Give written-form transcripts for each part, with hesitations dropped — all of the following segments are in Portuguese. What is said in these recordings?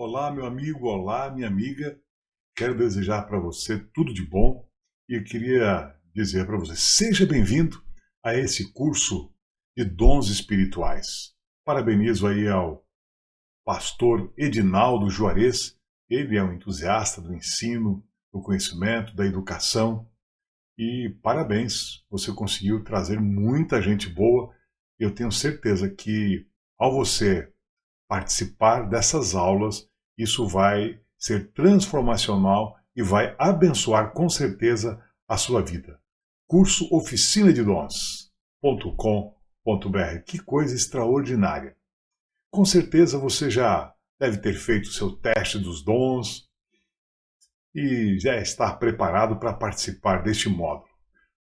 Olá, meu amigo, olá, minha amiga. Quero desejar para você tudo de bom e eu queria dizer para você, seja bem-vindo a esse curso de dons espirituais. Parabenizo aí ao pastor Edinaldo Juarez. Ele é um entusiasta do ensino, do conhecimento, da educação. E parabéns, você conseguiu trazer muita gente boa. Eu tenho certeza que ao você participar dessas aulas, isso vai ser transformacional e vai abençoar com certeza a sua vida. Curso oficinadedons.com.br. Que coisa extraordinária. Com certeza você já deve ter feito o seu teste dos dons e já está preparado para participar deste módulo.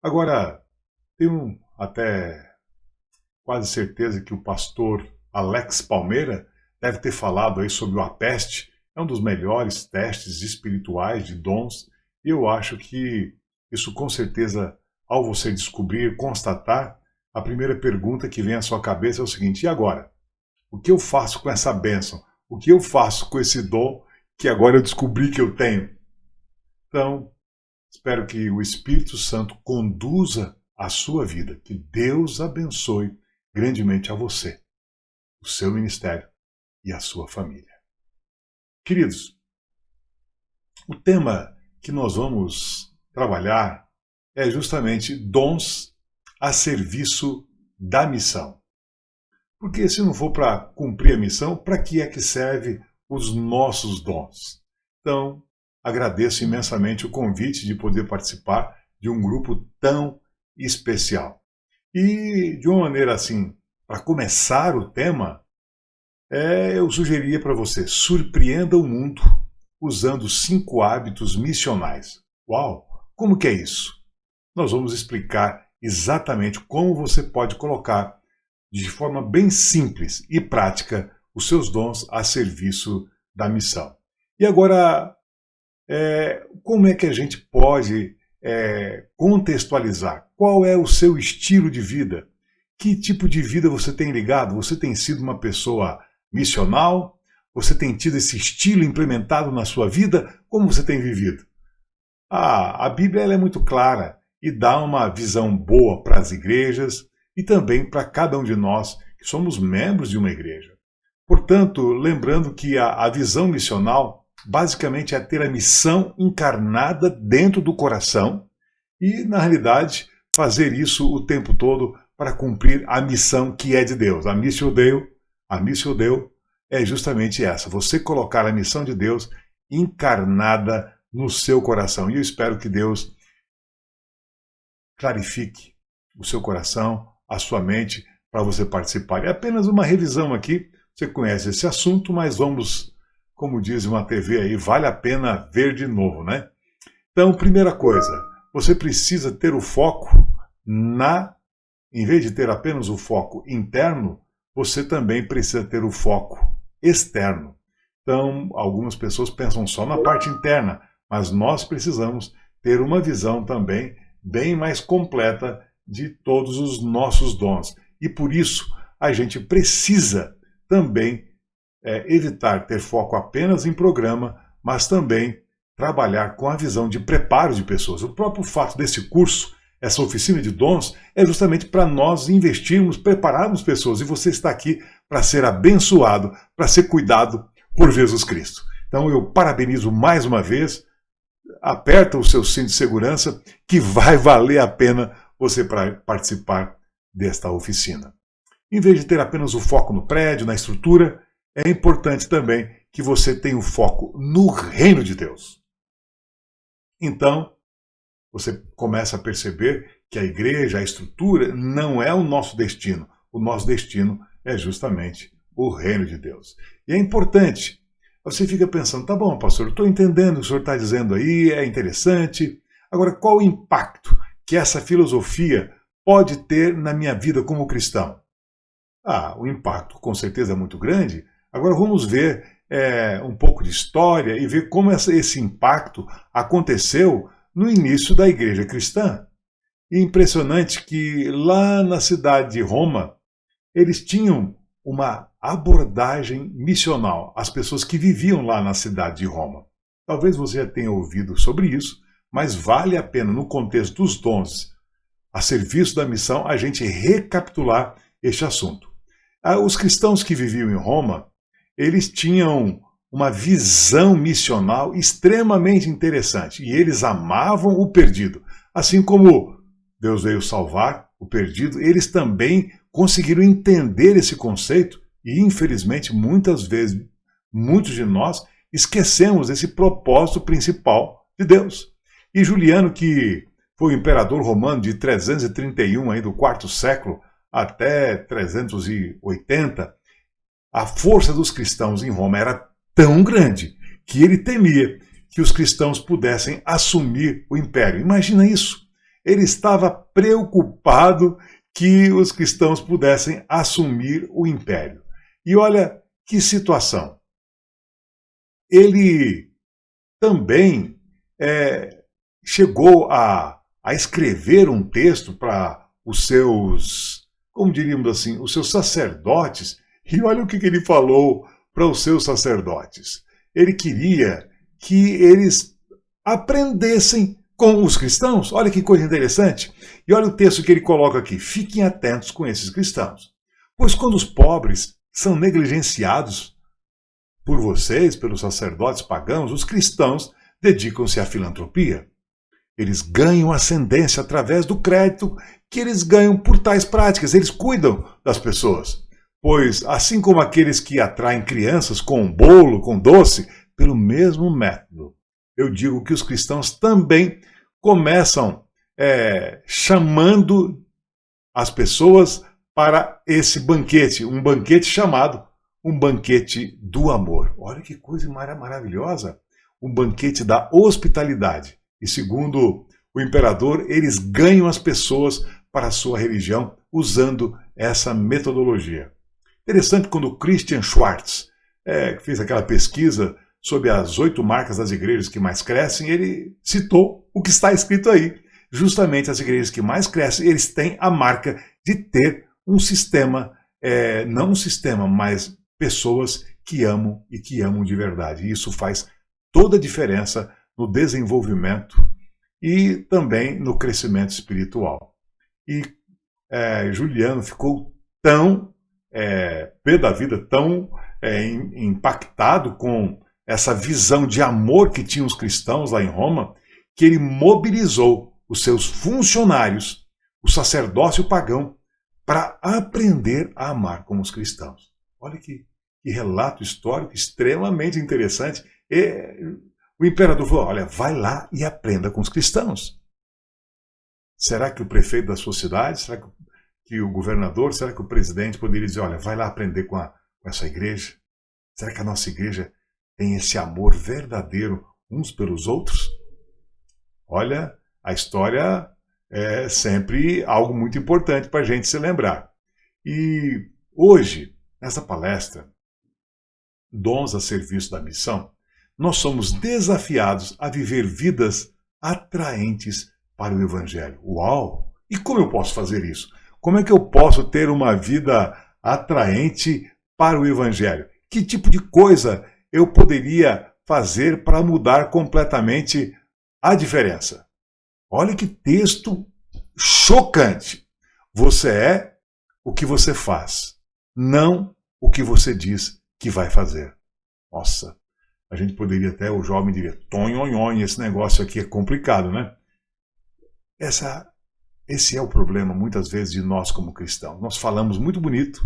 Agora, tenho até quase certeza que o pastor Alex Palmeira deve ter falado aí sobre o APEST, é um dos melhores testes espirituais de dons, e eu acho que isso com certeza, ao você descobrir, constatar, a primeira pergunta que vem à sua cabeça é o seguinte: e agora? O que eu faço com essa bênção? O que eu faço com esse dom que agora eu descobri que eu tenho? Então, espero que o Espírito Santo conduza a sua vida, que Deus abençoe grandemente a você, o seu ministério e a sua família. Queridos, o tema que nós vamos trabalhar é justamente dons a serviço da missão. Porque se não for para cumprir a missão, para que é que serve os nossos dons? Então, agradeço imensamente o convite de poder participar de um grupo tão especial. E de uma maneira assim, para começar o tema, eu sugeriria para você, surpreenda o mundo usando 5 hábitos missionais. Uau! Como que é isso? Nós vamos explicar exatamente como você pode colocar de forma bem simples e prática os seus dons a serviço da missão. E agora, como é que a gente pode contextualizar? Qual é o seu estilo de vida? Que tipo de vida você tem ligado? Você tem sido uma pessoa missional? Você tem tido esse estilo implementado na sua vida? Como você tem vivido? A Bíblia ela é muito clara e dá uma visão boa para as igrejas e também para cada um de nós que somos membros de uma igreja. Portanto, lembrando que a visão missional basicamente é ter a missão encarnada dentro do coração e, na realidade, fazer isso o tempo todo para cumprir a missão que é de Deus. A missio Dei é justamente essa, você colocar a missão de Deus encarnada no seu coração. E eu espero que Deus clarifique o seu coração, a sua mente, para você participar. É apenas uma revisão aqui, você conhece esse assunto, mas vamos, como diz uma TV aí, vale a pena ver de novo, né? Então, primeira coisa, você precisa ter o foco em vez de ter apenas o foco interno, você também precisa ter o foco externo. Então, algumas pessoas pensam só na parte interna, mas nós precisamos ter uma visão também bem mais completa de todos os nossos dons. E por isso, a gente precisa também evitar ter foco apenas em programa, mas também trabalhar com a visão de preparo de pessoas. O próprio fato desse curso, essa oficina de dons, é justamente para nós investirmos, prepararmos pessoas. E você está aqui para ser abençoado, para ser cuidado por Jesus Cristo. Então eu parabenizo mais uma vez, aperta o seu cinto de segurança, que vai valer a pena você participar desta oficina. Em vez de ter apenas o foco no prédio, na estrutura, é importante também que você tenha o foco no reino de Deus. Então, você começa a perceber que a igreja, a estrutura, não é o nosso destino. O nosso destino é justamente o reino de Deus. E é importante. Você fica pensando, tá bom, pastor, eu estou entendendo o que o senhor está dizendo aí, é interessante. Agora, qual o impacto que essa filosofia pode ter na minha vida como cristão? O impacto com certeza é muito grande. Agora vamos ver um pouco de história e ver como esse impacto aconteceu no início da igreja cristã. E impressionante que lá na cidade de Roma, eles tinham uma abordagem missional às pessoas que viviam lá na cidade de Roma. Talvez você já tenha ouvido sobre isso, mas vale a pena, no contexto dos dons a serviço da missão, a gente recapitular este assunto. Os cristãos que viviam em Roma, eles tinham uma visão missional extremamente interessante, e eles amavam o perdido. Assim como Deus veio salvar o perdido, eles também conseguiram entender esse conceito, e infelizmente, muitas vezes, muitos de nós esquecemos esse propósito principal de Deus. E Juliano, que foi o imperador romano de 331, aí do quarto século até 380, a força dos cristãos em Roma era tão grande que ele temia que os cristãos pudessem assumir o império. Imagina isso. Ele estava preocupado que os cristãos pudessem assumir o império. E olha que situação. Ele também chegou a escrever um texto para os seus, como diríamos assim, os seus sacerdotes. E olha o que ele falou para os seus sacerdotes. Ele queria que eles aprendessem com os cristãos. Olha que coisa interessante. E olha o texto que ele coloca aqui. Fiquem atentos com esses cristãos. Pois quando os pobres são negligenciados por vocês, pelos sacerdotes pagãos, os cristãos dedicam-se à filantropia. Eles ganham ascendência através do crédito que eles ganham por tais práticas. Eles cuidam das pessoas. Pois, assim como aqueles que atraem crianças com bolo, com doce, pelo mesmo método, eu digo que os cristãos também começam chamando as pessoas para esse banquete, um banquete chamado um banquete do amor. Olha que coisa maravilhosa! Um banquete da hospitalidade. E segundo o imperador, eles ganham as pessoas para a sua religião usando essa metodologia. Interessante quando Christian Schwartz fez aquela pesquisa sobre as 8 marcas das igrejas que mais crescem, ele citou o que está escrito aí. Justamente as igrejas que mais crescem, eles têm a marca de ter um sistema, não um sistema, mas pessoas que amam e que amam de verdade. E isso faz toda a diferença no desenvolvimento e também no crescimento espiritual. E Juliano ficou tão pé da vida, tão impactado com essa visão de amor que tinham os cristãos lá em Roma, que ele mobilizou os seus funcionários, o sacerdócio pagão, para aprender a amar como os cristãos. Olha que relato histórico extremamente interessante. O imperador falou, olha, vai lá e aprenda com os cristãos. Será que o prefeito da sua cidade, será que o governador, será que o presidente poderia dizer, olha, vai lá aprender com essa igreja? Será que a nossa igreja tem esse amor verdadeiro uns pelos outros? Olha, a história é sempre algo muito importante para a gente se lembrar. E hoje, nessa palestra, Dons a Serviço da Missão, nós somos desafiados a viver vidas atraentes para o Evangelho. Uau! E como eu posso fazer isso? Como é que eu posso ter uma vida atraente para o Evangelho? Que tipo de coisa eu poderia fazer para mudar completamente a diferença? Olha que texto chocante. Você é o que você faz, não o que você diz que vai fazer. Nossa, a gente poderia até, o jovem diria, tonhonhon, esse negócio aqui é complicado, né? Esse é o problema, muitas vezes, de nós como cristãos. Nós falamos muito bonito,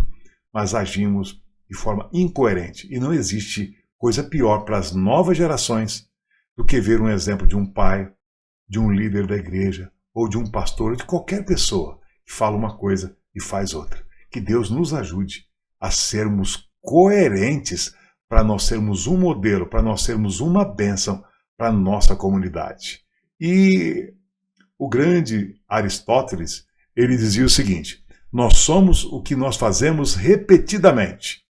mas agimos de forma incoerente. E não existe coisa pior para as novas gerações do que ver um exemplo de um pai, de um líder da igreja, ou de um pastor, ou de qualquer pessoa que fala uma coisa e faz outra. Que Deus nos ajude a sermos coerentes para nós sermos um modelo, para nós sermos uma bênção para a nossa comunidade. E o grande Aristóteles, ele dizia o seguinte, nós somos o que nós fazemos repetidamente.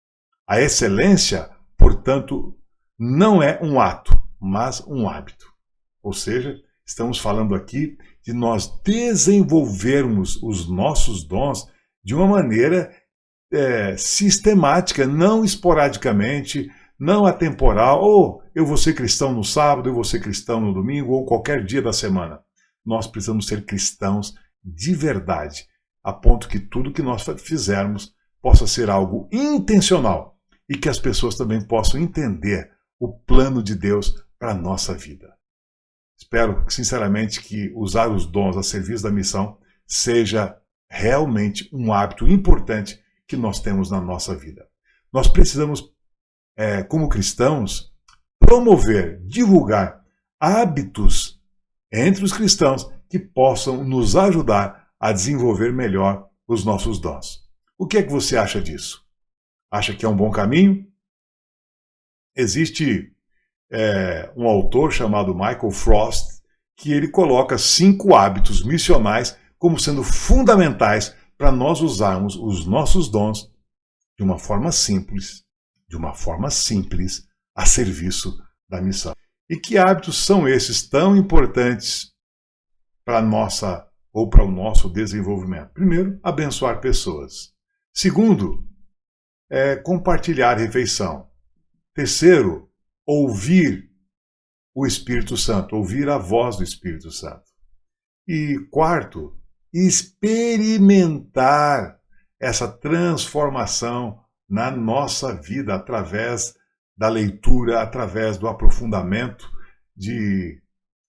A excelência, portanto, não é um ato, mas um hábito. Ou seja, estamos falando aqui de nós desenvolvermos os nossos dons de uma maneira sistemática, não esporadicamente, não atemporal, ou eu vou ser cristão no sábado, eu vou ser cristão no domingo, ou qualquer dia da semana. Nós precisamos ser cristãos de verdade, a ponto que tudo que nós fizermos possa ser algo intencional e que as pessoas também possam entender o plano de Deus para a nossa vida. Espero, sinceramente, que usar os dons a serviço da missão seja realmente um hábito importante que nós temos na nossa vida. Nós precisamos, como cristãos, promover, divulgar hábitos entre os cristãos que possam nos ajudar a desenvolver melhor os nossos dons. O que é que você acha disso? Acha que é um bom caminho? Existe um autor chamado Michael Frost, que ele coloca 5 hábitos missionais como sendo fundamentais para nós usarmos os nossos dons de uma forma simples, a serviço da missão. E que hábitos são esses tão importantes para a nossa ou para o nosso desenvolvimento? Primeiro, abençoar pessoas. Segundo, compartilhar refeição. Terceiro, ouvir o Espírito Santo, ouvir a voz do Espírito Santo. E quarto, experimentar essa transformação na nossa vida através da leitura, através do aprofundamento de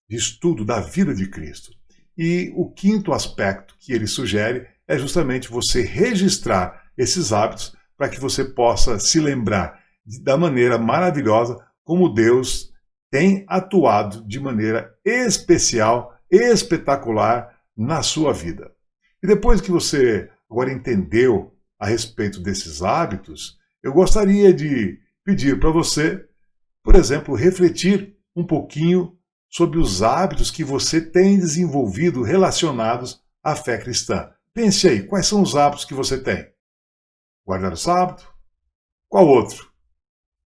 estudo da vida de Cristo. E o quinto aspecto que ele sugere é justamente você registrar esses hábitos para que você possa se lembrar da maneira maravilhosa como Deus tem atuado de maneira especial, espetacular na sua vida. E depois que você agora entendeu a respeito desses hábitos, eu gostaria de pedir para você, por exemplo, refletir um pouquinho sobre os hábitos que você tem desenvolvido relacionados à fé cristã. Pense aí, quais são os hábitos que você tem? Guardar o sábado? Qual outro?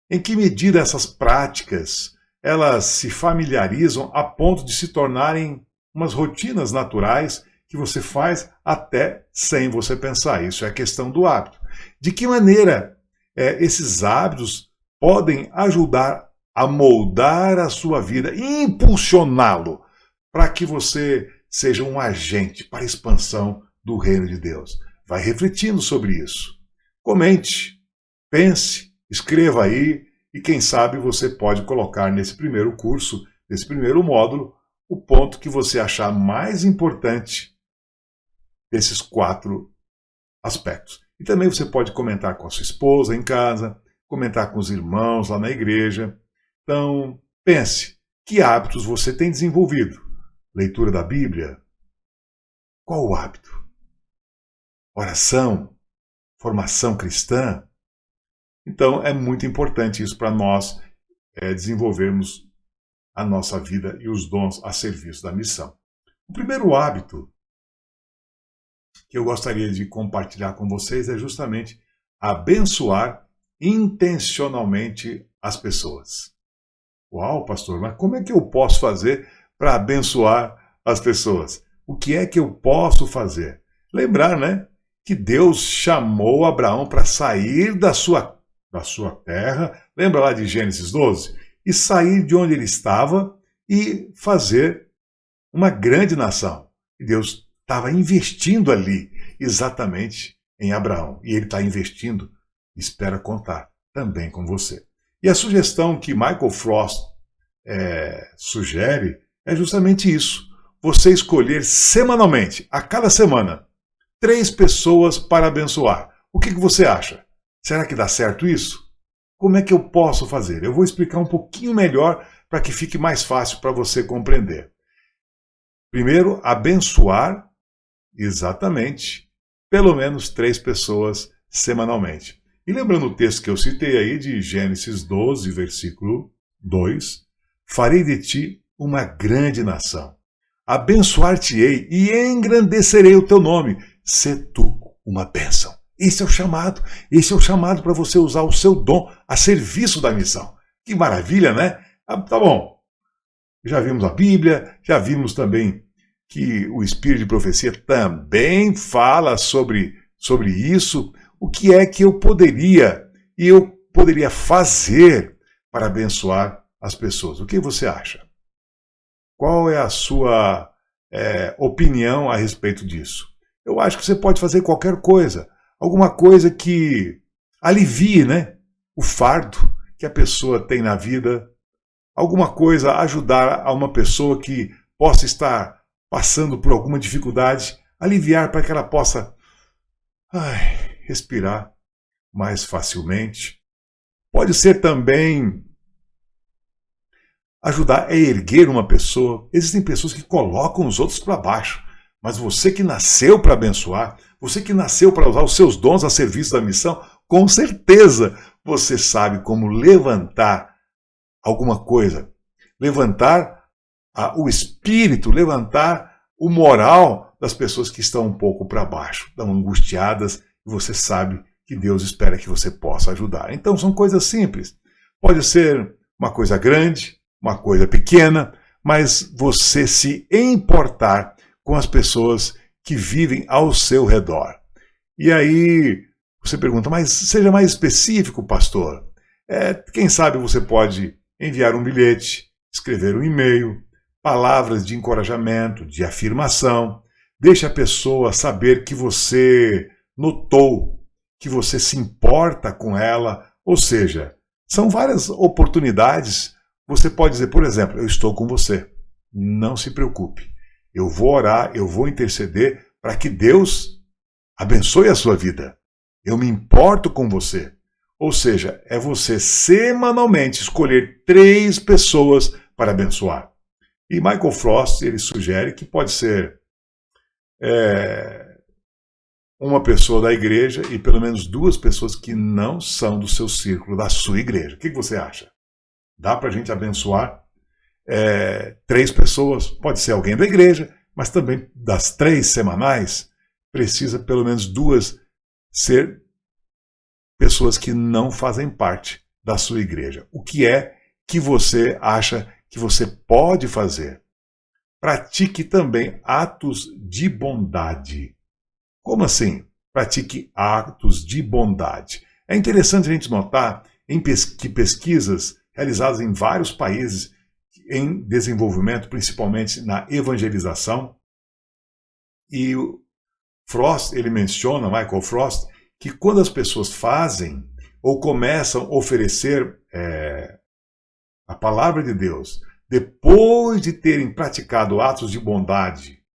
Em que medida essas práticas elas se familiarizam a ponto de se tornarem umas rotinas naturais que você faz até sem você pensar? Isso é a questão do hábito. De que maneira esses hábitos podem ajudar a moldar a sua vida e impulsioná-lo para que você seja um agente para a expansão do reino de Deus? Vai refletindo sobre isso. Comente, pense, escreva aí e quem sabe você pode colocar nesse primeiro curso, nesse primeiro módulo, o ponto que você achar mais importante desses 4 aspectos. E também você pode comentar com a sua esposa em casa, comentar com os irmãos lá na igreja. Então, pense, que hábitos você tem desenvolvido? Leitura da Bíblia? Qual o hábito? Oração? Formação cristã? Então, é muito importante isso para nós desenvolvermos a nossa vida e os dons a serviço da missão. O primeiro hábito que eu gostaria de compartilhar com vocês é justamente abençoar intencionalmente as pessoas. Uau, pastor, mas como é que eu posso fazer para abençoar as pessoas? O que é que eu posso fazer? Lembrar, né, que Deus chamou Abraão para sair da sua terra, lembra lá de Gênesis 12? E sair de onde ele estava e fazer uma grande nação. E Deus estava investindo ali, exatamente em Abraão. E ele está investindo, espera contar também com você. E a sugestão que Michael Frost sugere é justamente isso. Você escolher semanalmente, a cada semana, 3 pessoas para abençoar. O que você acha? Será que dá certo isso? Como é que eu posso fazer? Eu vou explicar um pouquinho melhor para que fique mais fácil para você compreender. Primeiro, abençoar, exatamente, pelo menos 3 pessoas semanalmente. E lembrando o texto que eu citei aí de Gênesis 12, versículo 2, farei de ti uma grande nação. Abençoar-te-ei e engrandecerei o teu nome. Sê tu uma bênção. Esse é o chamado para você usar o seu dom a serviço da missão. Que maravilha, né? Tá bom. Já vimos a Bíblia, já vimos também que o Espírito de Profecia também fala sobre isso. O que é que eu poderia fazer para abençoar as pessoas? O que você acha? Qual é a sua opinião a respeito disso? Eu acho que você pode fazer qualquer coisa, alguma coisa que alivie, né, o fardo que a pessoa tem na vida, alguma coisa ajudar a uma pessoa que possa estar passando por alguma dificuldade, aliviar para que ela possa respirar mais facilmente. Pode ser também ajudar a erguer uma pessoa. Existem pessoas que colocam os outros para baixo, mas você que nasceu para abençoar, você que nasceu para usar os seus dons a serviço da missão, com certeza você sabe como levantar alguma coisa, levantar o espírito, levantar o moral das pessoas que estão um pouco para baixo, estão angustiadas, e você sabe que Deus espera que você possa ajudar. Então são coisas simples. Pode ser uma coisa grande, uma coisa pequena, mas você se importar com as pessoas que vivem ao seu redor. E aí você pergunta, mas seja mais específico, pastor. Quem sabe você pode enviar um bilhete, escrever um e-mail, palavras de encorajamento, de afirmação. Deixe a pessoa saber que você notou, que você se importa com ela. Ou seja, são várias oportunidades. Você pode dizer, por exemplo, eu estou com você. Não se preocupe. Eu vou orar, eu vou interceder para que Deus abençoe a sua vida. Eu me importo com você. Ou seja, é você semanalmente escolher 3 pessoas para abençoar. E Michael Frost, ele sugere que pode ser uma pessoa da igreja e pelo menos 2 pessoas que não são do seu círculo, da sua igreja. O que você acha? Dá para a gente abençoar 3 pessoas? Pode ser alguém da igreja, mas também das 3 semanais, precisa pelo menos 2 ser pessoas que não fazem parte da sua igreja. O que é que você acha que você pode fazer? Pratique também atos de bondade. Como assim? Pratique atos de bondade. É interessante a gente notar que pesquisas realizadas em vários países em desenvolvimento, principalmente na evangelização, e o Frost, ele menciona, Michael Frost, que quando as pessoas fazem ou começam a oferecer a palavra de Deus, depois de terem praticado atos de bondade,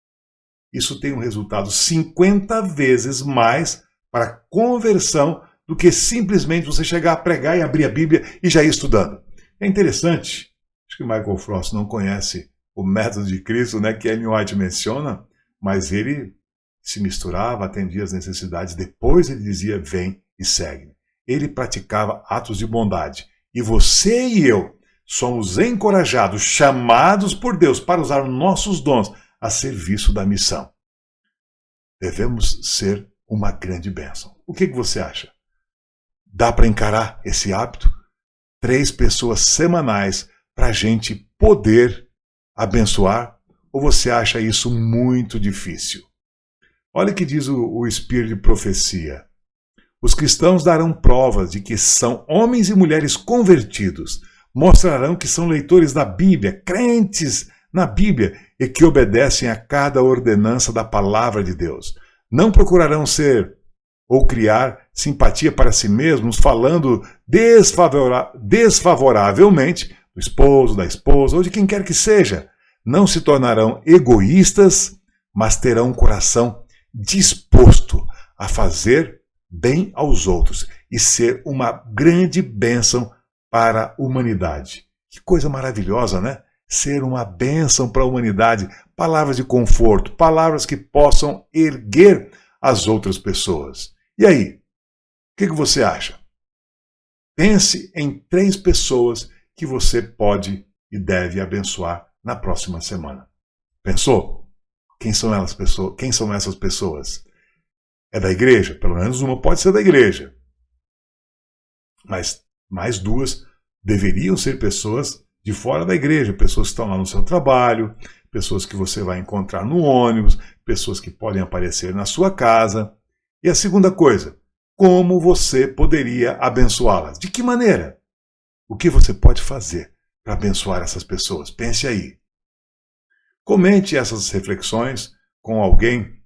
isso tem um resultado 50 vezes mais para a conversão do que simplesmente você chegar a pregar e abrir a Bíblia e já ir estudando. É interessante, acho que Michael Frost não conhece o método de Cristo, né, que Ellen White menciona, mas ele se misturava, atendia as necessidades, depois ele dizia, vem e segue. Ele praticava atos de bondade. E você e eu somos encorajados, chamados por Deus para usar nossos dons a serviço da missão. Devemos ser uma grande bênção. O que você acha? Dá para encarar esse hábito? 3 pessoas semanais para a gente poder abençoar? Ou você acha isso muito difícil? Olha o que diz o Espírito de Profecia. Os cristãos darão provas de que são homens e mulheres convertidos. Mostrarão que são leitores da Bíblia, crentes na Bíblia e que obedecem a cada ordenança da palavra de Deus. Não procurarão ser ou criar simpatia para si mesmos, falando desfavoravelmente do esposo, da esposa ou de quem quer que seja. Não se tornarão egoístas, mas terão um coração disposto a fazer bem aos outros e ser uma grande bênção para a humanidade. Que coisa maravilhosa, né? Ser uma bênção para a humanidade. Palavras de conforto, palavras que possam erguer as outras pessoas. E aí? O que você acha? Pense em 3 pessoas que você pode e deve abençoar na próxima semana. Pensou? Quem são essas pessoas? É da igreja? Pelo menos uma pode ser da igreja. Mas mais 2 deveriam ser pessoas de fora da igreja, pessoas que estão lá no seu trabalho, pessoas que você vai encontrar no ônibus, pessoas que podem aparecer na sua casa. E a segunda coisa, como você poderia abençoá-las. De que maneira? O que você pode fazer para abençoar essas pessoas? Pense aí. Comente essas reflexões com alguém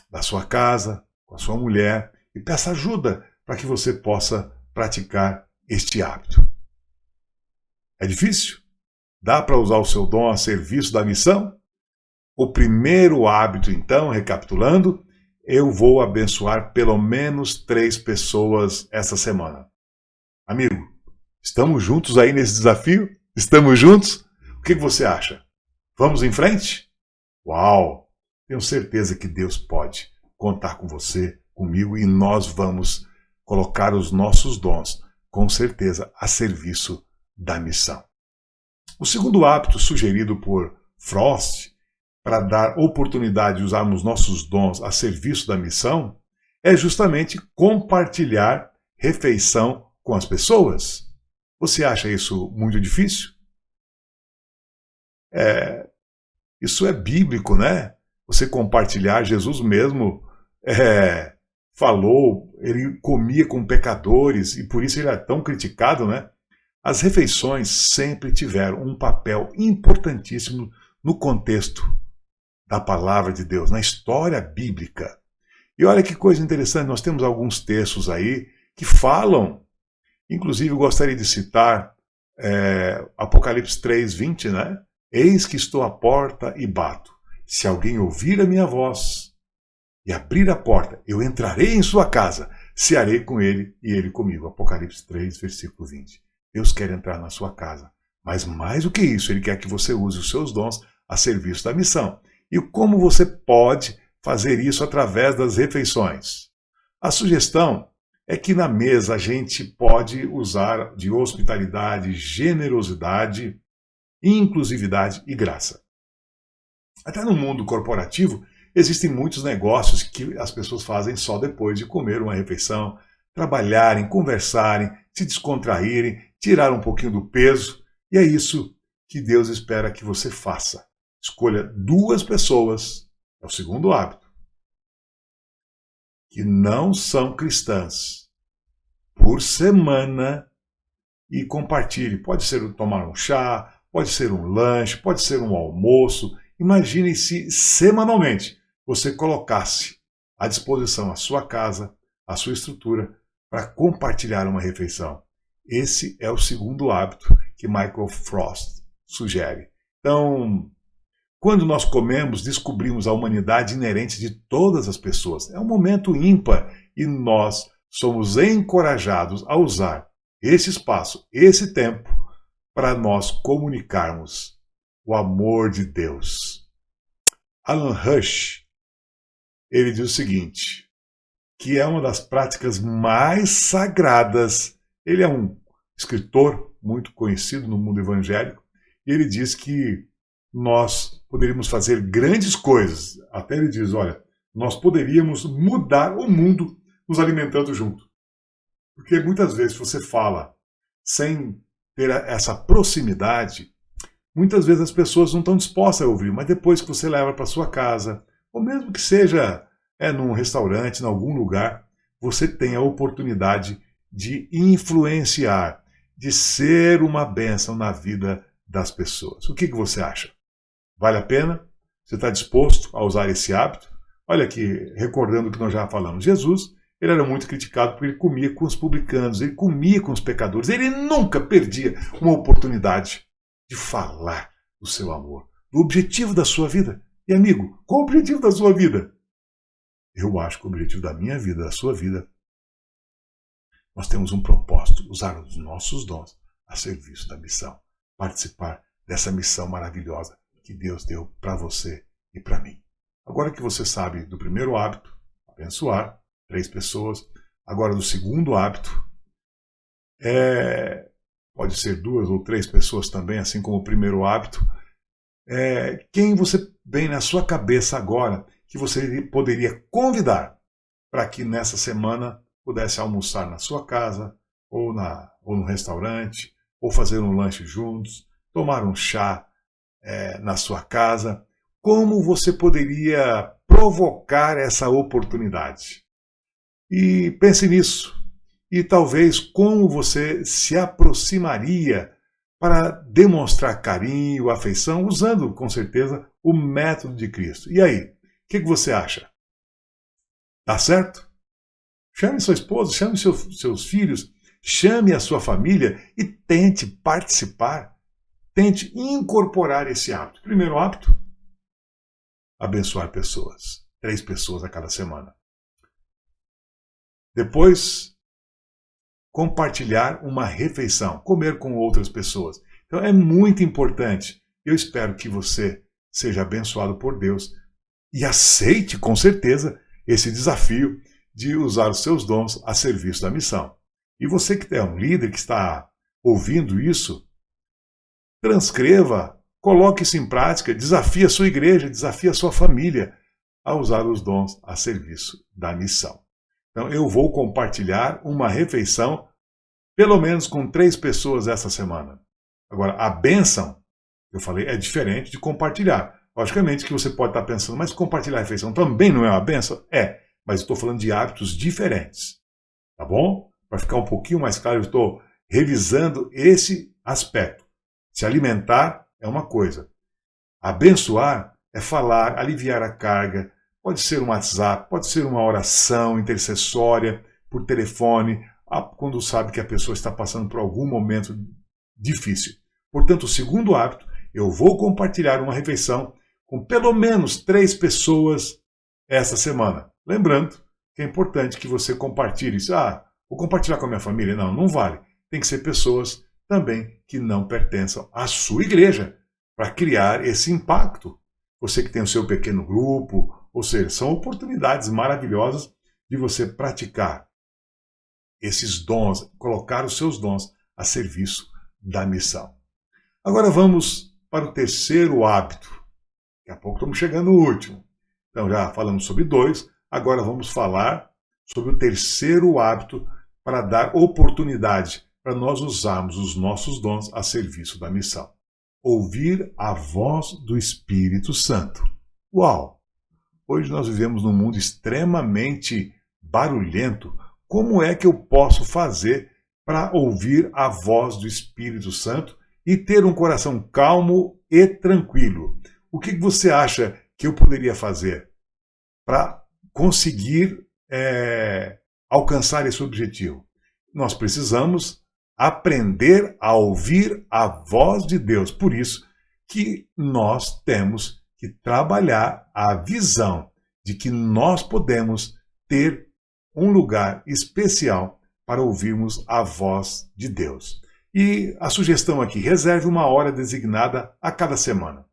da sua casa, com a sua mulher, e peça ajuda para que você possa praticar este hábito. É difícil? Dá para usar o seu dom a serviço da missão? O primeiro hábito, então, recapitulando, eu vou abençoar pelo menos 3 pessoas essa semana. Amigo, estamos juntos aí nesse desafio? Estamos juntos? O que você acha? Vamos em frente? Uau! Tenho certeza que Deus pode contar com você, comigo, e nós vamos colocar os nossos dons, com certeza, a serviço da missão. O segundo hábito sugerido por Frost para dar oportunidade de usarmos nossos dons a serviço da missão é justamente compartilhar refeição com as pessoas. Você acha isso muito difícil? Isso é bíblico, né? Você compartilhar, Jesus mesmo falou, ele comia com pecadores e por isso ele é tão criticado, né? As refeições sempre tiveram um papel importantíssimo no contexto da palavra de Deus, na história bíblica. E olha que coisa interessante, nós temos alguns textos aí que falam, inclusive eu gostaria de citar Apocalipse 3:20, né? Eis que estou à porta e bato. Se alguém ouvir a minha voz e abrir a porta, eu entrarei em sua casa, cearei com ele e ele comigo. Apocalipse 3, versículo 20. Deus quer entrar na sua casa, mas mais do que isso, ele quer que você use os seus dons a serviço da missão. E como você pode fazer isso através das refeições? A sugestão é que na mesa a gente pode usar de hospitalidade, generosidade, inclusividade e graça. Até no mundo corporativo, existem muitos negócios que as pessoas fazem só depois de comer uma refeição, trabalharem, conversarem, se descontraírem, tirar um pouquinho do peso, e é isso que Deus espera que você faça. Escolha 2 pessoas, é o segundo hábito, que não são cristãs, por semana, e compartilhe. Pode ser tomar um chá, pode ser um lanche, pode ser um almoço. Imagine se semanalmente você colocasse à disposição a sua casa, a sua estrutura, para compartilhar uma refeição. Esse é o segundo hábito que Michael Frost sugere. Então, quando nós comemos, descobrimos a humanidade inerente de todas as pessoas. É um momento ímpar e nós somos encorajados a usar esse espaço, esse tempo, para nós comunicarmos o amor de Deus. Alan Hirsch, ele diz o seguinte, que é uma das práticas mais sagradas. Ele é um escritor muito conhecido no mundo evangélico, e ele diz que nós poderíamos fazer grandes coisas. Até ele diz, olha, nós poderíamos mudar o mundo nos alimentando junto. Porque muitas vezes você fala sem ter essa proximidade, muitas vezes as pessoas não estão dispostas a ouvir, mas depois que você leva para sua casa, ou mesmo que seja num restaurante, em algum lugar, você tem a oportunidade de influenciar, de ser uma bênção na vida das pessoas. O que você acha? Vale a pena? Você está disposto a usar esse hábito? Olha aqui, recordando o que nós já falamos, Jesus, ele era muito criticado porque ele comia com os publicanos, ele comia com os pecadores, ele nunca perdia uma oportunidade de falar do seu amor, do objetivo da sua vida. E amigo, qual o objetivo da sua vida? Eu acho que o objetivo da minha vida, da sua vida, nós temos um propósito, usar os nossos dons a serviço da missão, participar dessa missão maravilhosa que Deus deu para você e para mim. Agora que você sabe do primeiro hábito, abençoar 3 pessoas, agora do segundo hábito, pode ser 2 ou 3 pessoas também, assim como o primeiro hábito. Quem você vem na sua cabeça agora que você poderia convidar para que nessa semana pudesse almoçar na sua casa, ou no restaurante, ou fazer um lanche juntos, tomar um chá na sua casa? Como você poderia provocar essa oportunidade? E pense nisso. E talvez como você se aproximaria para demonstrar carinho, afeição, usando, com certeza, o método de Cristo. E aí, o que você acha? Tá certo? Chame sua esposa, chame seus filhos, chame a sua família e tente participar, tente incorporar esse hábito. Primeiro hábito, abençoar pessoas. 3 pessoas a cada semana. Depois, compartilhar uma refeição, comer com outras pessoas. Então é muito importante. Eu espero que você seja abençoado por Deus e aceite, com certeza, esse desafio de usar os seus dons a serviço da missão. E você que é um líder que está ouvindo isso, transcreva, coloque isso em prática, desafie a sua igreja, desafie a sua família a usar os dons a serviço da missão. Então eu vou compartilhar uma refeição pelo menos com 3 pessoas essa semana. Agora, a bênção, eu falei, é diferente de compartilhar. Logicamente que você pode estar pensando, mas compartilhar a refeição também não é uma bênção? É, mas eu estou falando de hábitos diferentes. Tá bom? Para ficar um pouquinho mais claro, eu estou revisando esse aspecto. Se alimentar é uma coisa. Abençoar é falar, aliviar a carga. Pode ser um WhatsApp, pode ser uma oração intercessória, por telefone, quando sabe que a pessoa está passando por algum momento difícil. Portanto, o segundo hábito, eu vou compartilhar uma refeição com pelo menos 3 pessoas essa semana. Lembrando que é importante que você compartilhe isso. Vou compartilhar com a minha família. Não, não vale. Tem que ser pessoas também que não pertençam à sua igreja, para criar esse impacto. Você que tem o seu pequeno grupo, ou seja, são oportunidades maravilhosas de você praticar esses dons, colocar os seus dons a serviço da missão. Agora vamos para o terceiro hábito. Daqui a pouco estamos chegando no último. Então já falamos sobre 2, agora vamos falar sobre o terceiro hábito para dar oportunidade para nós usarmos os nossos dons a serviço da missão. Ouvir a voz do Espírito Santo. Uau! Hoje nós vivemos num mundo extremamente barulhento. Como é que eu posso fazer para ouvir a voz do Espírito Santo e ter um coração calmo e tranquilo? O que você acha que eu poderia fazer para conseguir alcançar esse objetivo? Nós precisamos aprender a ouvir a voz de Deus. Por isso que nós temos que trabalhar a visão de que nós podemos ter um lugar especial para ouvirmos a voz de Deus. E a sugestão aqui, reserve uma hora designada a cada semana.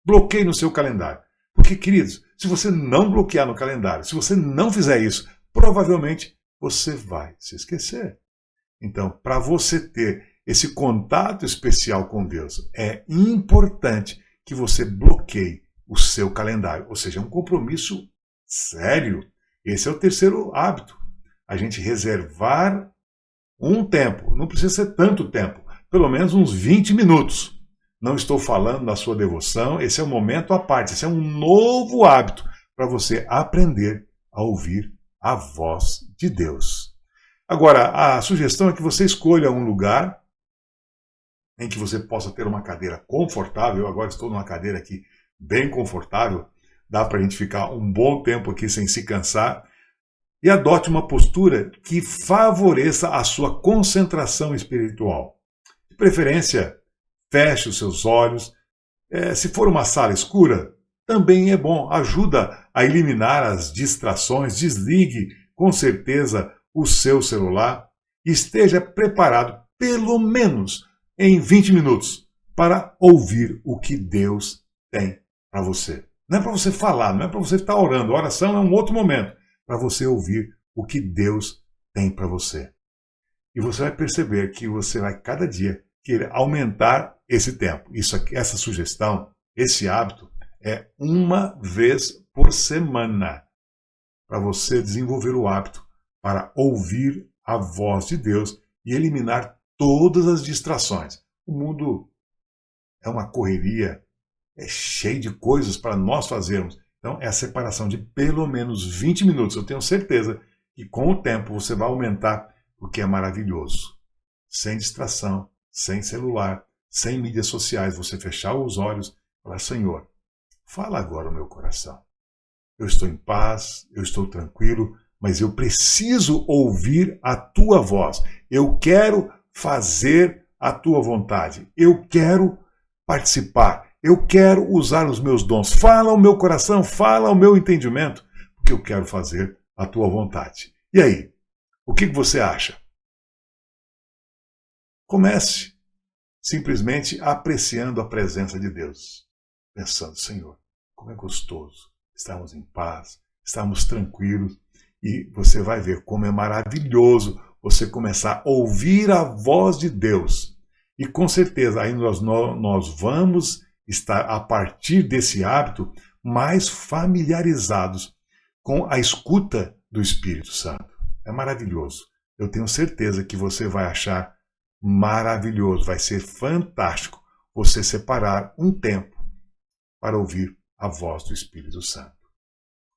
Bloqueie no seu calendário. Porque, queridos, se você não bloquear no calendário, se você não fizer isso, provavelmente você vai se esquecer. Então, para você ter esse contato especial com Deus, é importante que você bloqueie o seu calendário. Ou seja, é um compromisso sério. Esse é o terceiro hábito. A gente reservar um tempo. Não precisa ser tanto tempo. Pelo menos uns 20 minutos. Não estou falando da sua devoção. Esse é um momento à parte. Esse é um novo hábito para você aprender a ouvir a voz de Deus. Agora, a sugestão é que você escolha um lugar em que você possa ter uma cadeira confortável. Eu agora estou numa cadeira aqui bem confortável. Dá para a gente ficar um bom tempo aqui sem se cansar. E adote uma postura que favoreça a sua concentração espiritual. De preferência, feche os seus olhos. Se for uma sala escura, também é bom. Ajuda a eliminar as distrações. Desligue, com certeza, o seu celular. Esteja preparado, pelo menos em 20 minutos, para ouvir o que Deus tem para você. Não é para você falar, não é para você estar orando. A oração é um outro momento. Para você ouvir o que Deus tem para você. E você vai perceber que você vai cada dia querer aumentar esse tempo. Essa sugestão, esse hábito, é uma vez por semana. Para você desenvolver o hábito para ouvir a voz de Deus e eliminar todas as distrações. O mundo é uma correria, é cheio de coisas para nós fazermos. Então, é a separação de pelo menos 20 minutos. Eu tenho certeza E com o tempo você vai aumentar, porque é maravilhoso. Sem distração, sem celular, sem mídias sociais, você fechar os olhos e falar: Senhor, fala agora o meu coração. Eu estou em paz, eu estou tranquilo, mas eu preciso ouvir a tua voz. Eu quero fazer a tua vontade. Eu quero participar. Eu quero usar os meus dons. Fala ao meu coração, fala ao meu entendimento, porque eu quero fazer a tua vontade. E aí, o que você acha? Comece simplesmente apreciando a presença de Deus. Pensando: Senhor, como é gostoso estarmos em paz, estarmos tranquilos. E você vai ver como é maravilhoso você começar a ouvir a voz de Deus. E com certeza aí nós vamos estar, a partir desse hábito, mais familiarizados com a escuta do Espírito Santo. É maravilhoso. Eu tenho certeza que você vai achar maravilhoso, vai ser fantástico você separar um tempo para ouvir a voz do Espírito Santo.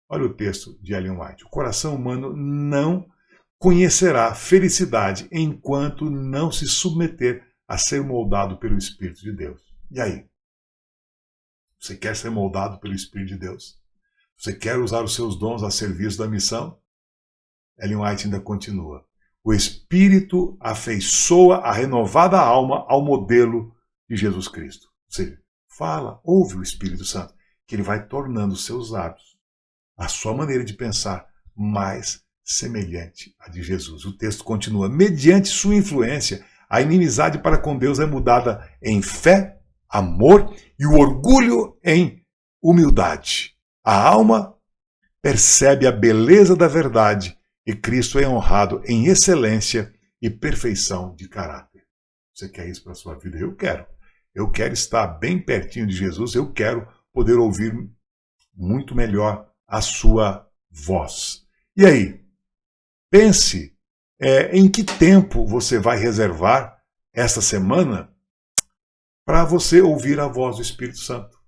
Olha o texto de Ellen White. O coração humano não conhecerá felicidade enquanto não se submeter a ser moldado pelo Espírito de Deus. E aí? Você quer ser moldado pelo Espírito de Deus? Você quer usar os seus dons a serviço da missão? Ellen White ainda continua. O Espírito afeiçoa a renovada alma ao modelo de Jesus Cristo. Ou seja, fala, ouve o Espírito Santo, que ele vai tornando os seus hábitos, a sua maneira de pensar, mais semelhante à de Jesus. O texto continua. Mediante sua influência, a inimizade para com Deus é mudada em fé, amor e o orgulho em humildade. A alma percebe a beleza da verdade e Cristo é honrado em excelência e perfeição de caráter. Você quer isso para a sua vida? Eu quero. Eu quero estar bem pertinho de Jesus, eu quero poder ouvir muito melhor a sua voz. E aí? Pense em que tempo você vai reservar esta semana para você ouvir a voz do Espírito Santo.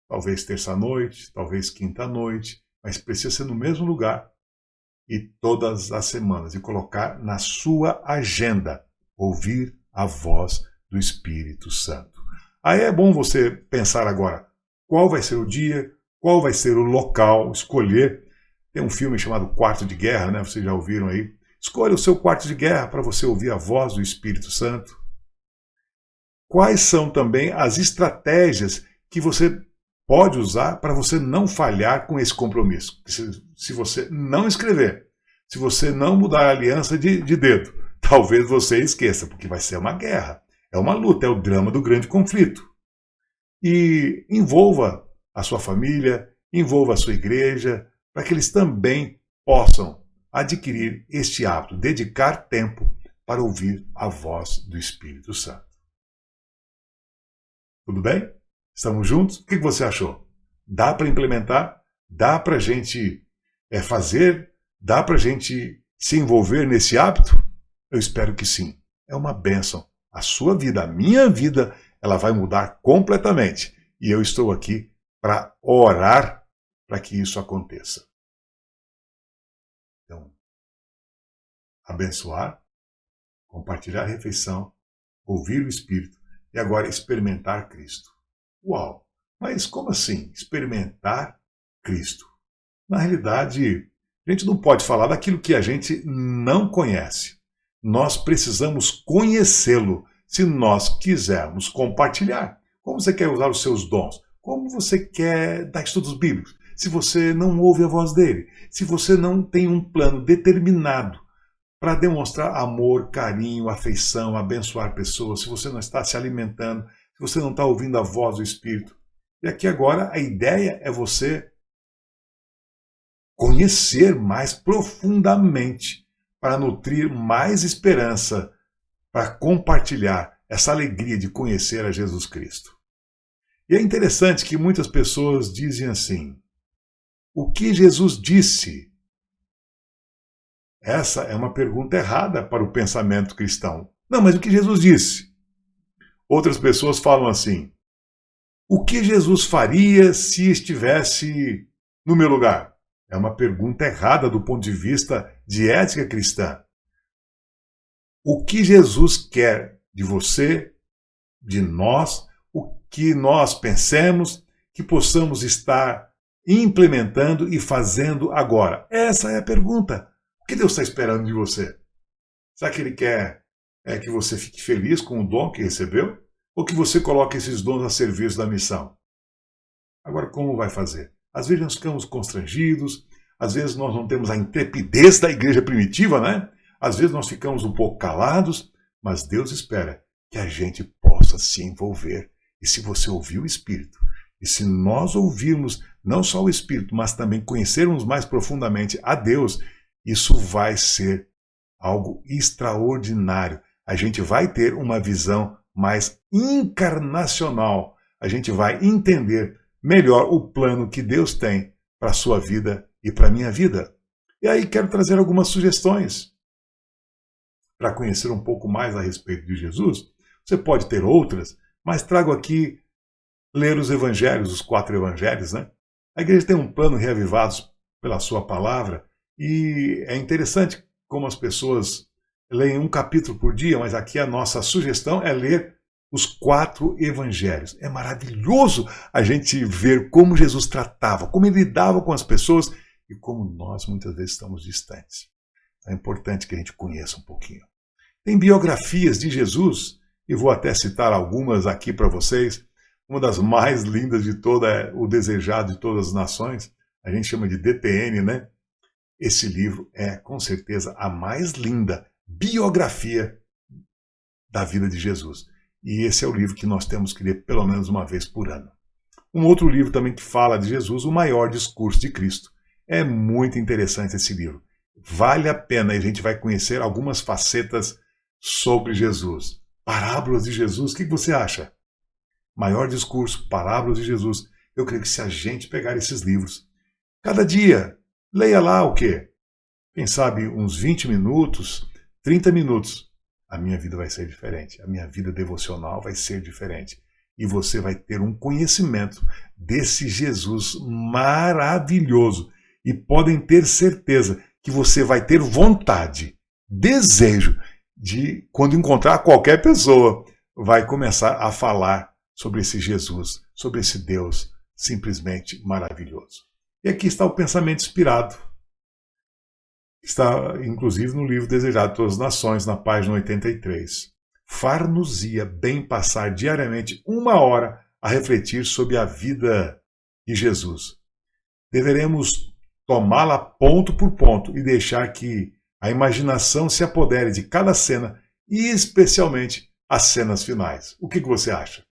Talvez terça-noite, talvez quinta-noite, mas precisa ser no mesmo lugar e todas as semanas, e colocar na sua agenda ouvir a voz do Espírito Santo. Aí é bom você pensar agora qual vai ser o dia, qual vai ser o local, escolher. Tem um filme chamado Quarto de Guerra, né? Vocês já ouviram aí? Escolha o seu quarto de guerra para você ouvir a voz do Espírito Santo. Quais são também as estratégias que você pode usar para você não falhar com esse compromisso? Se você não escrever, se você não mudar a aliança de dedo, talvez você esqueça, porque vai ser uma guerra, é uma luta, é o drama do grande conflito. E envolva a sua família, envolva a sua igreja, para que eles também possam adquirir este hábito, dedicar tempo para ouvir a voz do Espírito Santo. Tudo bem? Estamos juntos? O que você achou? Dá para implementar? Dá para a gente fazer? Dá para a gente se envolver nesse hábito? Eu espero que sim. É uma bênção. A sua vida, a minha vida, ela vai mudar completamente. E eu estou aqui para orar para que isso aconteça. Então, abençoar, compartilhar a refeição, ouvir o Espírito e agora experimentar Cristo. Uau! Mas como assim? Experimentar Cristo? Na realidade, a gente não pode falar daquilo que a gente não conhece. Nós precisamos conhecê-lo se nós quisermos compartilhar. Como você quer usar os seus dons? Como você quer dar estudos bíblicos? Se você não ouve a voz dele, se você não tem um plano determinado para demonstrar amor, carinho, afeição, abençoar pessoas, se você não está se alimentando, se você não está ouvindo a voz do Espírito. E aqui agora a ideia é você conhecer mais profundamente, para nutrir mais esperança, para compartilhar essa alegria de conhecer a Jesus Cristo. E é interessante que muitas pessoas dizem assim: o que Jesus disse? Essa é uma pergunta errada para o pensamento cristão. Não, mas o que Jesus disse? Outras pessoas falam assim: o que Jesus faria se estivesse no meu lugar? É uma pergunta errada do ponto de vista de ética cristã. O que Jesus quer de você, de nós, o que nós pensemos, que possamos estar implementando e fazendo agora? Essa é a pergunta. O que Deus está esperando de você? Será que Ele quer que você fique feliz com o dom que recebeu? Ou que você coloque esses dons a serviço da missão? Agora, como vai fazer? Às vezes nós ficamos constrangidos, às vezes nós não temos a intrepidez da igreja primitiva, né? Às vezes nós ficamos um pouco calados, mas Deus espera que a gente possa se envolver. E se você ouvir o Espírito, e se nós ouvirmos não só o Espírito, mas também conhecermos mais profundamente a Deus, isso vai ser algo extraordinário. A gente vai ter uma visão mais encarnacional. A gente vai entender melhor o plano que Deus tem para a sua vida e para a minha vida. E aí quero trazer algumas sugestões para conhecer um pouco mais a respeito de Jesus. Você pode ter outras, mas trago aqui ler os evangelhos, os 4 evangelhos, né? A igreja tem um plano Reavivados pela sua palavra e é interessante como as pessoas leem um capítulo por dia, mas aqui a nossa sugestão é ler os 4 evangelhos. É maravilhoso a gente ver como Jesus tratava, como ele lidava com as pessoas e como nós muitas vezes estamos distantes. É importante que a gente conheça um pouquinho. Tem biografias de Jesus, e vou até citar algumas aqui para vocês. Uma das mais lindas de toda é O Desejado de Todas as Nações. A gente chama de DTN, né? Esse livro é, com certeza, a mais linda biografia da vida de Jesus. E esse é o livro que nós temos que ler pelo menos uma vez por ano. Um outro livro também que fala de Jesus, O Maior Discurso de Cristo. É muito interessante esse livro. Vale a pena e a gente vai conhecer algumas facetas sobre Jesus. Parábolas de Jesus, o que você acha? Maior Discurso, Parábolas de Jesus. Eu creio que se a gente pegar esses livros, cada dia, leia lá o quê? Quem sabe uns 20 minutos, 30 minutos. A minha vida vai ser diferente. A minha vida devocional vai ser diferente. E você vai ter um conhecimento desse Jesus maravilhoso. E podem ter certeza que você vai ter vontade, desejo de, quando encontrar qualquer pessoa, vai começar a falar sobre esse Jesus, sobre esse Deus simplesmente maravilhoso. E aqui está o pensamento inspirado. Está, inclusive, no livro Desejado de Todas as Nações, na página 83. Far-nos-ia bem passar diariamente 1 hora a refletir sobre a vida de Jesus. Deveremos tomá-la ponto por ponto e deixar que a imaginação se apodere de cada cena, e especialmente as cenas finais. O que você acha?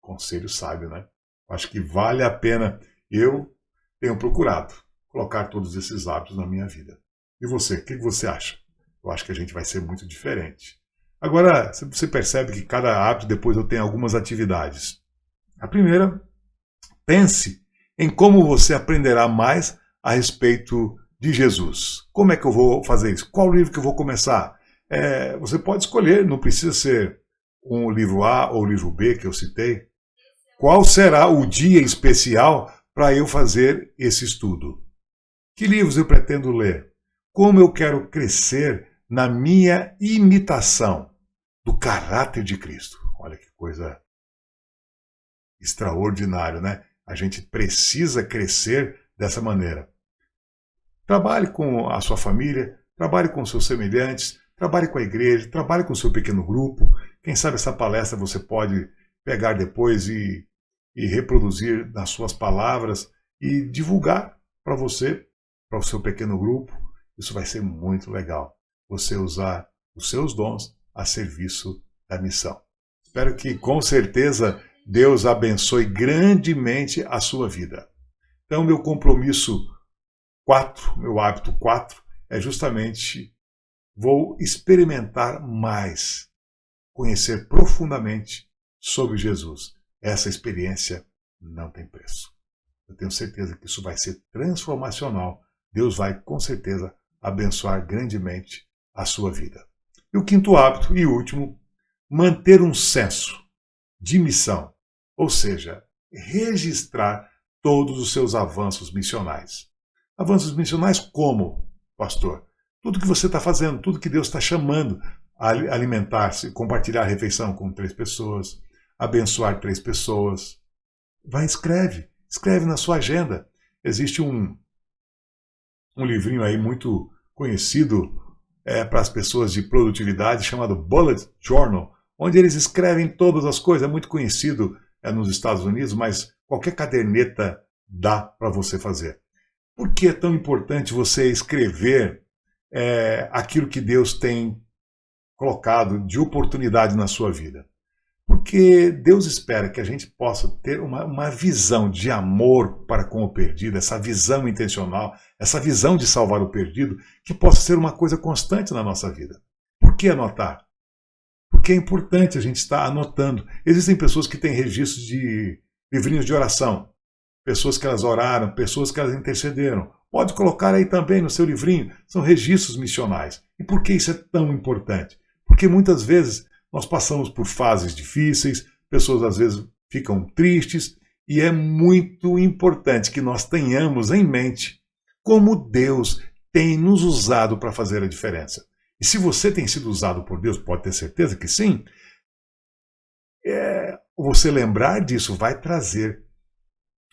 Conselho sábio, né? Acho que vale a pena. Eu tenho procurado colocar todos esses hábitos na minha vida. E você, o que você acha? Eu acho que a gente vai ser muito diferente. Agora, você percebe que cada hábito, depois eu tenho algumas atividades. A primeira, pense em como você aprenderá mais a respeito de Jesus. Como é que eu vou fazer isso? Qual livro que eu vou começar? Você pode escolher, não precisa ser o livro A ou o livro B que eu citei. Qual será o dia especial para eu fazer esse estudo? Que livros eu pretendo ler? Como eu quero crescer na minha imitação do caráter de Cristo? Olha que coisa extraordinária, né? A gente precisa crescer dessa maneira. Trabalhe com a sua família, trabalhe com os seus semelhantes, trabalhe com a igreja, trabalhe com o seu pequeno grupo. Quem sabe essa palestra você pode pegar depois e reproduzir nas suas palavras e divulgar para você, para o seu pequeno grupo. Isso vai ser muito legal. Você usar os seus dons a serviço da missão. Espero que, com certeza, Deus abençoe grandemente a sua vida. Então, meu compromisso 4, meu hábito 4, é justamente vou experimentar mais, conhecer profundamente sobre Jesus. Essa experiência não tem preço. Eu tenho certeza que isso vai ser transformacional. Deus vai, com certeza, abençoar grandemente a sua vida. E o 5º hábito e último, manter um senso de missão, ou seja, registrar todos os seus avanços missionais. Avanços missionais como, pastor? Tudo que você está fazendo, tudo que Deus está chamando a alimentar-se, compartilhar a refeição com 3 pessoas, abençoar 3 pessoas. Vai, escreve na sua agenda. Existe um livrinho aí muito conhecido para as pessoas de produtividade, chamado Bullet Journal, onde eles escrevem todas as coisas. É muito conhecido nos Estados Unidos, mas qualquer caderneta dá para você fazer. Por que é tão importante você escrever aquilo que Deus tem colocado de oportunidade na sua vida? Porque Deus espera que a gente possa ter uma visão de amor para com o perdido, essa visão intencional, essa visão de salvar o perdido, que possa ser uma coisa constante na nossa vida. Por que anotar? Porque é importante a gente estar anotando. Existem pessoas que têm registros de livrinhos de oração, pessoas que elas oraram, pessoas que elas intercederam. Pode colocar aí também no seu livrinho, são registros missionais. E por que isso é tão importante? Porque muitas vezes nós passamos por fases difíceis, pessoas às vezes ficam tristes, e é muito importante que nós tenhamos em mente como Deus tem nos usado para fazer a diferença. E se você tem sido usado por Deus, pode ter certeza que sim, você lembrar disso vai trazer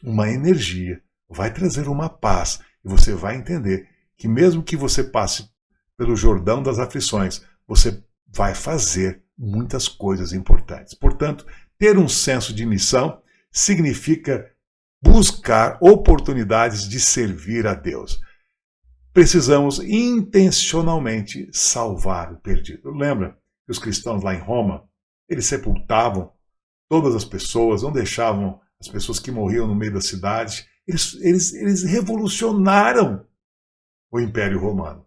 uma energia, vai trazer uma paz, e você vai entender que mesmo que você passe pelo Jordão das aflições, você vai fazer muitas coisas importantes. Portanto, ter um senso de missão significa buscar oportunidades de servir a Deus. Precisamos intencionalmente salvar o perdido. Lembra que os cristãos lá em Roma, eles sepultavam todas as pessoas, não deixavam as pessoas que morriam no meio da cidade. Eles revolucionaram o Império Romano.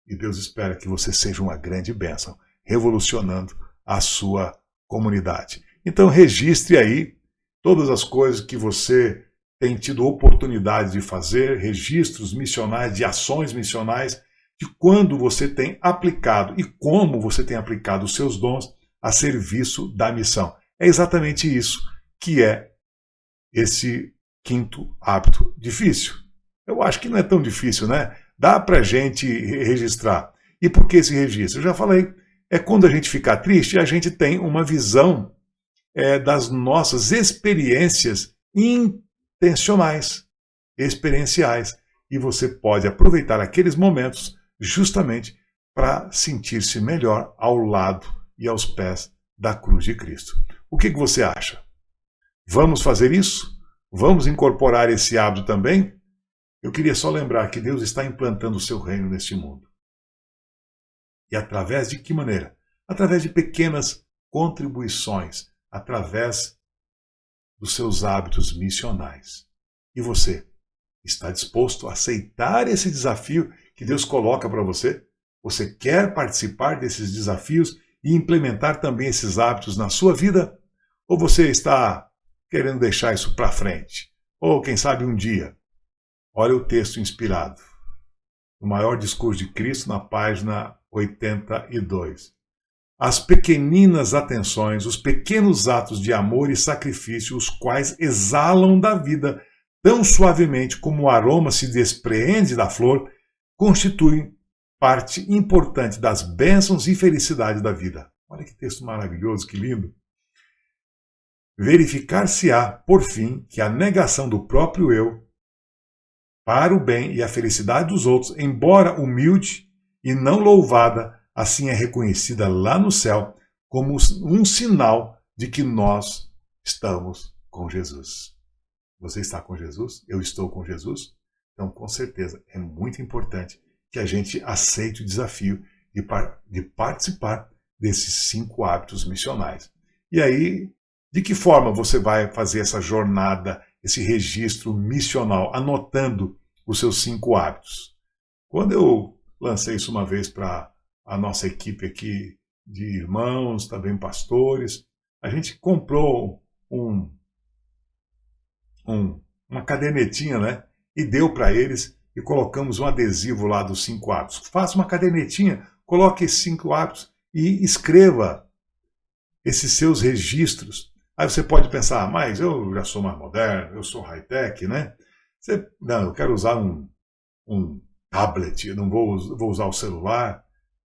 E Deus espera que você seja uma grande bênção, revolucionando a sua comunidade. Então registre aí todas as coisas que você tem tido oportunidade de fazer, registros missionais, de ações missionais, de quando você tem aplicado e como você tem aplicado os seus dons a serviço da missão. É exatamente isso que é esse 5º hábito. Difícil? Eu acho que não é tão difícil, né? Dá para a gente registrar. E por que esse registro? Eu já falei, é quando a gente ficar triste, a gente tem uma visão das nossas experiências intencionais, experienciais. E você pode aproveitar aqueles momentos justamente para sentir-se melhor ao lado e aos pés da cruz de Cristo. O que você acha? Vamos fazer isso? Vamos incorporar esse hábito também? Eu queria só lembrar que Deus está implantando o seu reino neste mundo. E através de que maneira? Através de pequenas contribuições, através dos seus hábitos missionais. E você está disposto a aceitar esse desafio que Deus coloca para você? Você quer participar desses desafios e implementar também esses hábitos na sua vida? Ou você está querendo deixar isso para frente? Ou quem sabe um dia? Olha o texto inspirado. O maior discurso de Cristo na página 82. As pequeninas atenções, os pequenos atos de amor e sacrifício, os quais exalam da vida tão suavemente como o aroma se despreende da flor, constituem parte importante das bênçãos e felicidade da vida. Olha que texto maravilhoso, que lindo. Verificar-se-á, por fim, que a negação do próprio eu para o bem e a felicidade dos outros, embora humilde e não louvada, assim é reconhecida lá no céu como um sinal de que nós estamos com Jesus. Você está com Jesus? Eu estou com Jesus? Então, com certeza, é muito importante que a gente aceite o desafio de participar desses 5 hábitos missionais. E aí, de que forma você vai fazer essa jornada, esse registro missional, anotando os seus 5 hábitos? Quando eu lancei isso uma vez para a nossa equipe aqui de irmãos, também pastores, a gente comprou uma cadernetinha, né? E deu para eles e colocamos um adesivo lá dos 5 hábitos. Faça uma cadernetinha, coloque esses 5 hábitos e escreva esses seus registros. Aí você pode pensar, mas eu já sou mais moderno, eu sou high-tech, né? Não, eu quero usar um um tablet, eu não vou usar o celular.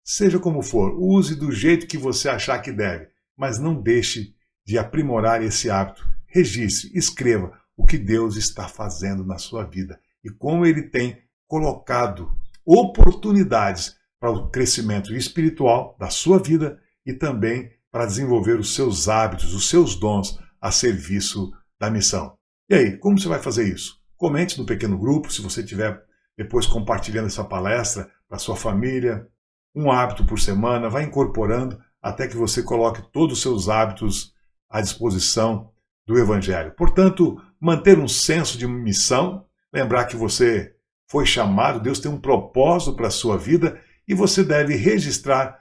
Seja como for, use do jeito que você achar que deve, mas não deixe de aprimorar esse hábito. Registre, escreva o que Deus está fazendo na sua vida e como Ele tem colocado oportunidades para o crescimento espiritual da sua vida e também para desenvolver os seus hábitos, os seus dons a serviço da missão. E aí, como você vai fazer isso? Comente no pequeno grupo, se você estiver depois compartilhando essa palestra para sua família, um hábito por semana, vai incorporando até que você coloque todos os seus hábitos à disposição do Evangelho. Portanto, manter um senso de missão, lembrar que você foi chamado, Deus tem um propósito para a sua vida e você deve registrar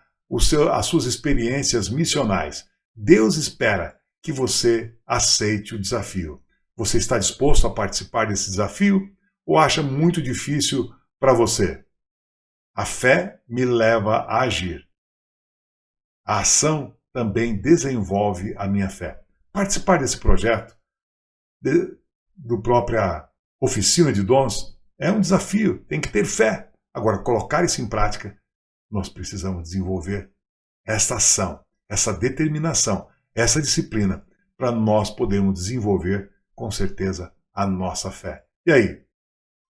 as suas experiências missionais. Deus espera que você aceite o desafio. Você está disposto a participar desse desafio ou acha muito difícil para você? A fé me leva a agir. A ação também desenvolve a minha fé. Participar desse projeto, do própria oficina de dons, é um desafio, tem que ter fé. Agora, colocar isso em prática, nós precisamos desenvolver essa ação, essa determinação, essa disciplina, para nós podermos desenvolver, com certeza, a nossa fé. E aí,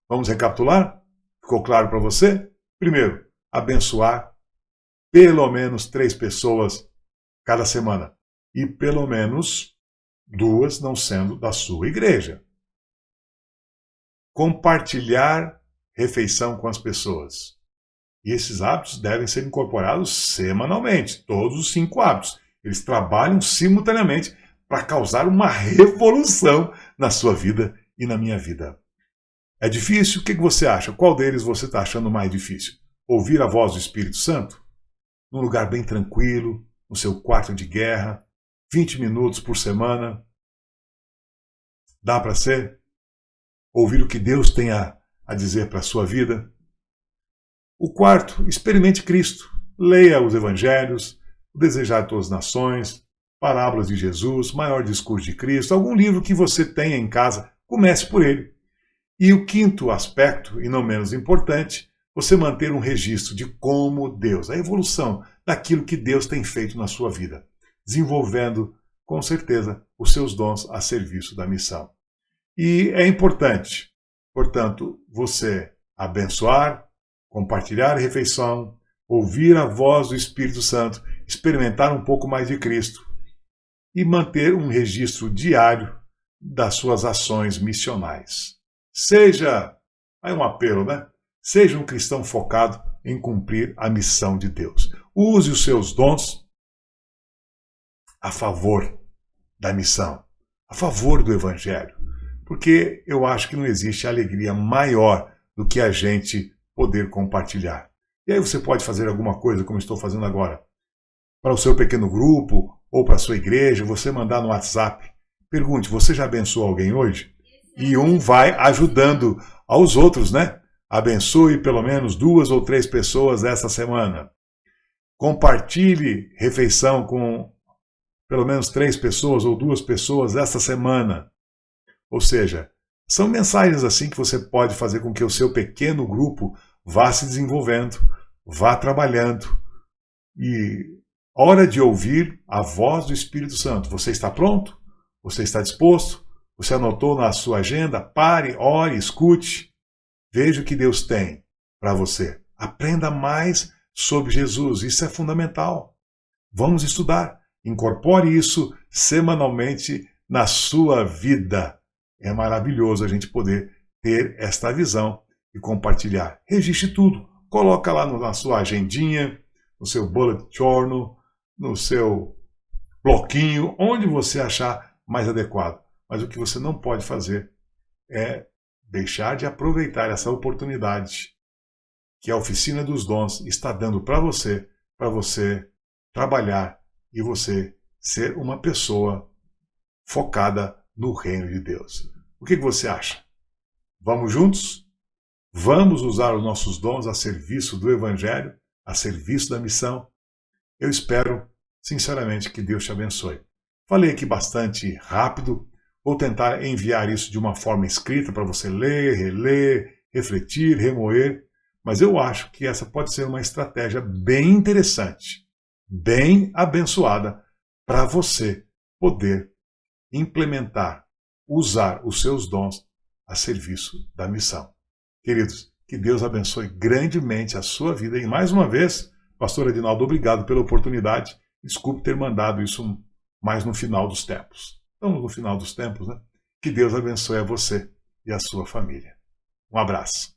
vamos recapitular? Ficou claro para você? Primeiro, abençoar pelo menos 3 pessoas cada semana. E pelo menos 2 não sendo da sua igreja. Compartilhar refeição com as pessoas. E esses hábitos devem ser incorporados semanalmente, todos os 5 hábitos. Eles trabalham simultaneamente para causar uma revolução na sua vida e na minha vida. É difícil? O que você acha? Qual deles você está achando mais difícil? Ouvir a voz do Espírito Santo? Num lugar bem tranquilo, no seu quarto de guerra, 20 minutos por semana? Dá para ser? Ouvir o que Deus tem a dizer para a sua vida? O quarto, experimente Cristo. Leia os Evangelhos, o Desejar de Todas as Nações, Parábolas de Jesus, Maior Discurso de Cristo, algum livro que você tenha em casa, comece por ele. E o quinto aspecto, e não menos importante, você manter um registro de como Deus, a evolução daquilo que Deus tem feito na sua vida, desenvolvendo, com certeza, os seus dons a serviço da missão. E é importante, portanto, você abençoar, compartilhar a refeição, ouvir a voz do Espírito Santo, experimentar um pouco mais de Cristo e manter um registro diário das suas ações missionais. Seja, aí um apelo, né? Seja um cristão focado em cumprir a missão de Deus. Use os seus dons a favor da missão, a favor do Evangelho. Porque eu acho que não existe alegria maior do que a gente poder compartilhar. E aí você pode fazer alguma coisa, como estou fazendo agora, para o seu pequeno grupo ou para a sua igreja, você mandar no WhatsApp. Pergunte, você já abençoou alguém hoje? E um vai ajudando aos outros, né? Abençoe pelo menos 2 ou 3 pessoas essa semana. Compartilhe refeição com pelo menos 3 pessoas ou 2 pessoas essa semana. Ou seja, são mensagens assim que você pode fazer com que o seu pequeno grupo vá se desenvolvendo, vá trabalhando. E hora de ouvir a voz do Espírito Santo. Você está pronto? Você está disposto? Você anotou na sua agenda? Pare, ore, escute. Veja o que Deus tem para você. Aprenda mais sobre Jesus. Isso é fundamental. Vamos estudar. Incorpore isso semanalmente na sua vida. É maravilhoso a gente poder ter esta visão e compartilhar. Registre tudo. Coloca lá na sua agendinha, no seu bullet journal, no seu bloquinho, onde você achar mais adequado. Mas o que você não pode fazer é deixar de aproveitar essa oportunidade que a Oficina dos Dons está dando para você trabalhar e você ser uma pessoa focada no reino de Deus. O que você acha? Vamos juntos? Vamos usar os nossos dons a serviço do Evangelho, a serviço da missão? Eu espero, sinceramente, que Deus te abençoe. Falei aqui bastante rápido. Vou tentar enviar isso de uma forma escrita para você ler, reler, refletir, remoer, mas eu acho que essa pode ser uma estratégia bem interessante, bem abençoada, para você poder implementar, usar os seus dons a serviço da missão. Queridos, que Deus abençoe grandemente a sua vida. E mais uma vez, pastor Edinaldo, obrigado pela oportunidade. Desculpe ter mandado isso mais no final dos tempos. Estamos no final dos tempos, né? Que Deus abençoe a você e a sua família. Um abraço.